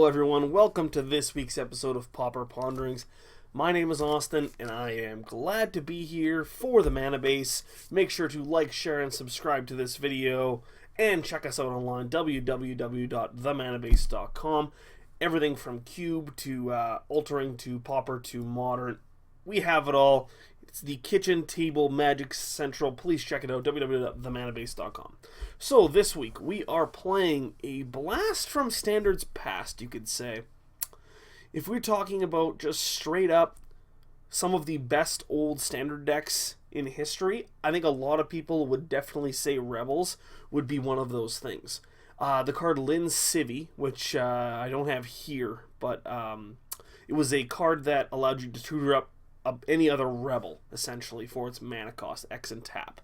everyone, welcome to this week's episode of Pauper Ponderings. My name is Austin, and I am glad to be here for the Mana Base. Make sure to like, share, and subscribe to this video, and check us out online, www.themanabase.com. Everything from Cube to Altering to Pauper to Modern, we have it all. It's the kitchen table magic central. Please check it out, www.themanabase.com. So this week we are playing a blast from Standards past, you could say. If we're talking about just straight up some of the best old Standard decks in history, I think a lot of people would definitely say Rebels would be one of those things. The card Lynn Civvy, which I don't have here, but it was a card that allowed you to tutor up any other Rebel, essentially, for its mana cost, X and tap.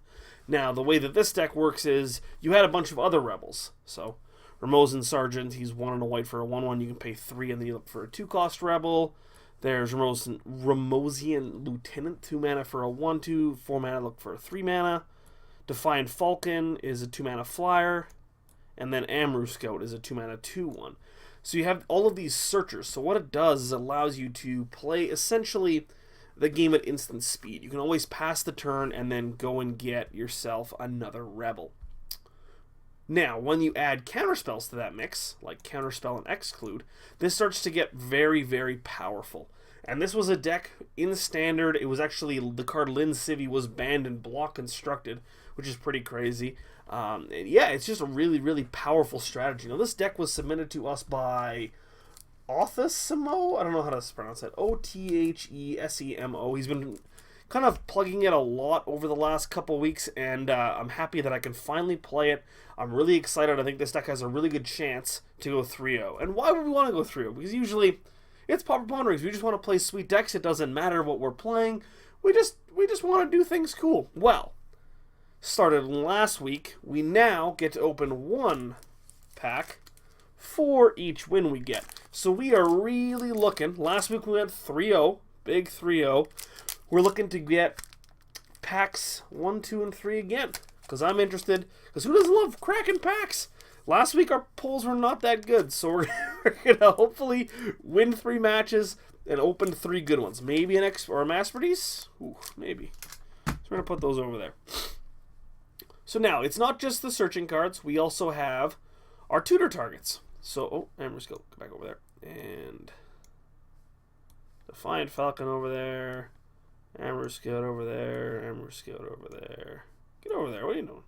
Now, the way that this deck works is, you had a bunch of other Rebels. So, Ramosian Sergeant, he's 1 and a white for a 1/1, you can pay 3 and then you look for a 2-cost Rebel. There's Ramosian Lieutenant, 2 mana for a 1/2, 4 mana, look for a 3 mana. Defiant Falcon is a 2 mana flyer. And then Amrou Scout is a 2 mana 2/1. So you have all of these searchers. So what it does is it allows you to play, essentially, the game at instant speed. You can always pass the turn and then go and get yourself another Rebel. Now, when you add counterspells to that mix, like Counterspell and Exclude, this starts to get very, very powerful. And this was a deck in Standard. It was actually, the card Lynn Civvy was banned in Block Constructed, which is pretty crazy. And yeah, it's just a really, really powerful strategy. Now, this deck was submitted to us by Othesemo? I don't know how to pronounce it. Othesemo. He's been kind of plugging it a lot over the last couple weeks, and I'm happy that I can finally play it. I'm really excited. I think this deck has a really good chance to go 3-0. And why would we want to go 3-0? Because usually it's Pauper Ponderings. We just want to play sweet decks. It doesn't matter what we're playing. We just want to do things cool. Well, started last week. We now get to open one pack for each win we get. So we are really looking. Last week we went 3-0, big 3-0. We're looking to get packs 1, 2, and 3 again, because I'm interested. Because who doesn't love cracking packs? Last week our pulls were not that good, so we're gonna hopefully win 3 matches and open 3 good ones. Maybe an X or a Masterpiece. Ooh, maybe. So we're gonna put those over there. So now it's not just the searching cards. We also have our tutor targets. So, Amrou Scout, go back over there. And Defiant Falcon over there. Amrou Scout over there. Amrou Scout over there. Get over there. What are you doing?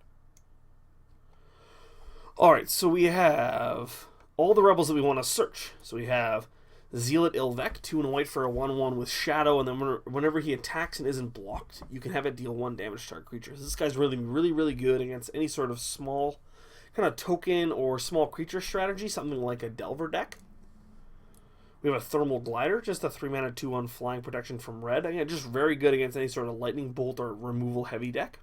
Alright, so we have all the Rebels that we want to search. So we have Zealot il-Vec, 2 and a white for a 1/1 with Shadow, and then whenever he attacks and isn't blocked, you can have it deal 1 damage to target creatures. This guy's really, really, really good against any sort of small kind of token or small creature strategy, something like a Delver deck. We have a Thermal Glider, just a 3 mana 2/1 flying protection from red. Again, just very good against any sort of lightning bolt or removal heavy deck.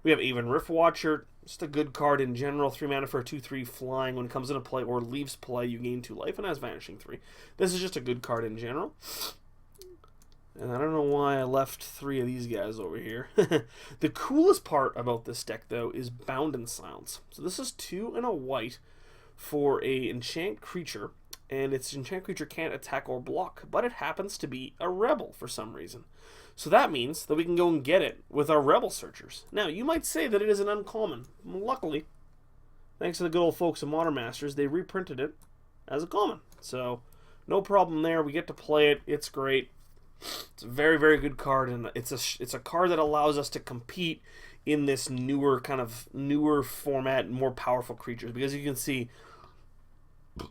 We have Aven Riftwatcher, just a good card in general, 3 mana for a 2/3 flying. When it comes into play or leaves play, you gain 2 life and has Vanishing 3. This is just a good card in general. And I don't know why I left 3 of these guys over here. The coolest part about this deck, though, is Bound in Silence. So this is 2 and a white for a enchant creature, and its enchant creature can't attack or block, but it happens to be a Rebel for some reason. So that means that we can go and get it with our Rebel searchers. Now, you might say that it is an uncommon. Luckily, thanks to the good old folks at Modern Masters, they reprinted it as a common. So, no problem there. We get to play it. It's great. It's a very, very good card, and it's a card that allows us to compete in this newer format, more powerful creatures. Because you can see,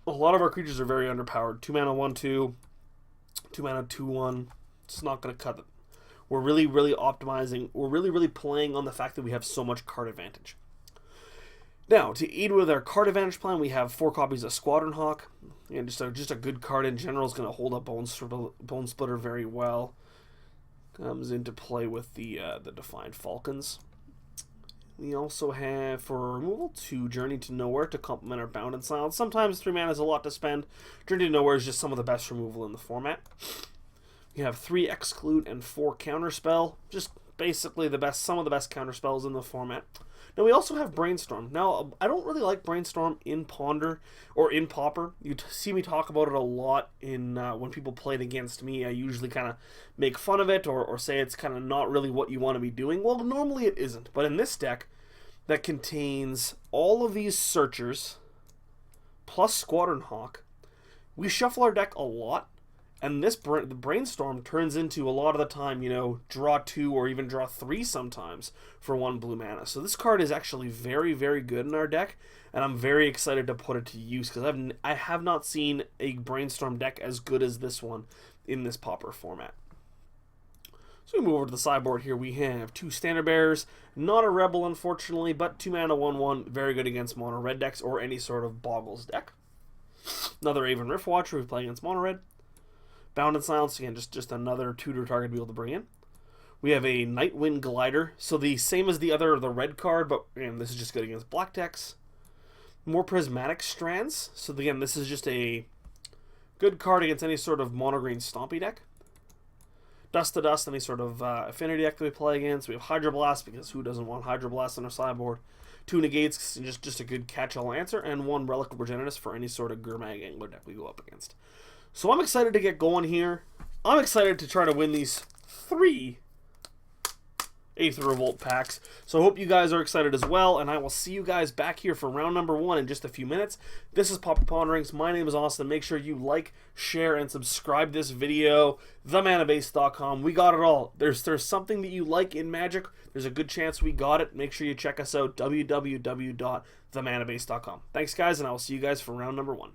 a lot of our creatures are very underpowered. 2 mana 1/2, 2 mana 2/1. It's not going to cut it. We're really, really optimizing. We're really, really playing on the fact that we have so much card advantage. Now, to aid with our card advantage plan, we have 4 copies of Squadron Hawk. And just a good card in general is going to hold up Bonesplitter very well. Comes into play with the Defiant Falcons. We also have, for removal, 2 Journey to Nowhere to complement our Bound in Silence. Sometimes 3 mana is a lot to spend. Journey to Nowhere is just some of the best removal in the format. We have 3 Exclude and 4 Counterspell. Just basically some of the best counterspells in the format. Now we also have Brainstorm. Now I don't really like Brainstorm in Ponder or in Pauper. You see me talk about it a lot in when people play it against me. I usually kind of make fun of it or say it's kind of not really what you want to be doing. Well, normally it isn't. But in this deck that contains all of these Searchers plus Squadron Hawk, we shuffle our deck a lot. And the Brainstorm turns into, a lot of the time, you know, draw 2 or even draw 3 sometimes for 1 blue mana. So this card is actually very, very good in our deck, and I'm very excited to put it to use because I have not seen a Brainstorm deck as good as this one in this Pauper format. So we move over to the sideboard here. We have 2 Standard Bearers, not a Rebel unfortunately, but 2 mana 1/1, very good against mono red decks or any sort of Boggles deck. Another Aven Riftwatcher who's playing against mono red. Bound in Silence, again, just another tutor target to be able to bring in. We have a Nightwind Glider, so the same as the red card, but again, this is just good against black decks. More Prismatic Strands, so again, this is just a good card against any sort of mono-green stompy deck. Dust to Dust, any sort of affinity deck that we play against. We have Hydroblast, because who doesn't want Hydroblast on our sideboard? 2 Negates, just a good catch-all answer, and 1 Relic of Progenitus for any sort of Gurmag Angler deck we go up against. So I'm excited to get going here. I'm excited to try to win these 3 Aether Revolt packs. So I hope you guys are excited as well, and I will see you guys back here for round number 1 in just a few minutes. This is Pauper Ponderings. My name is Austin. Make sure you like, share, and subscribe this video. TheManaBase.com. We got it all. There's something that you like in Magic. There's a good chance we got it. Make sure you check us out. www.themanabase.com. Thanks, guys, and I will see you guys for round number 1.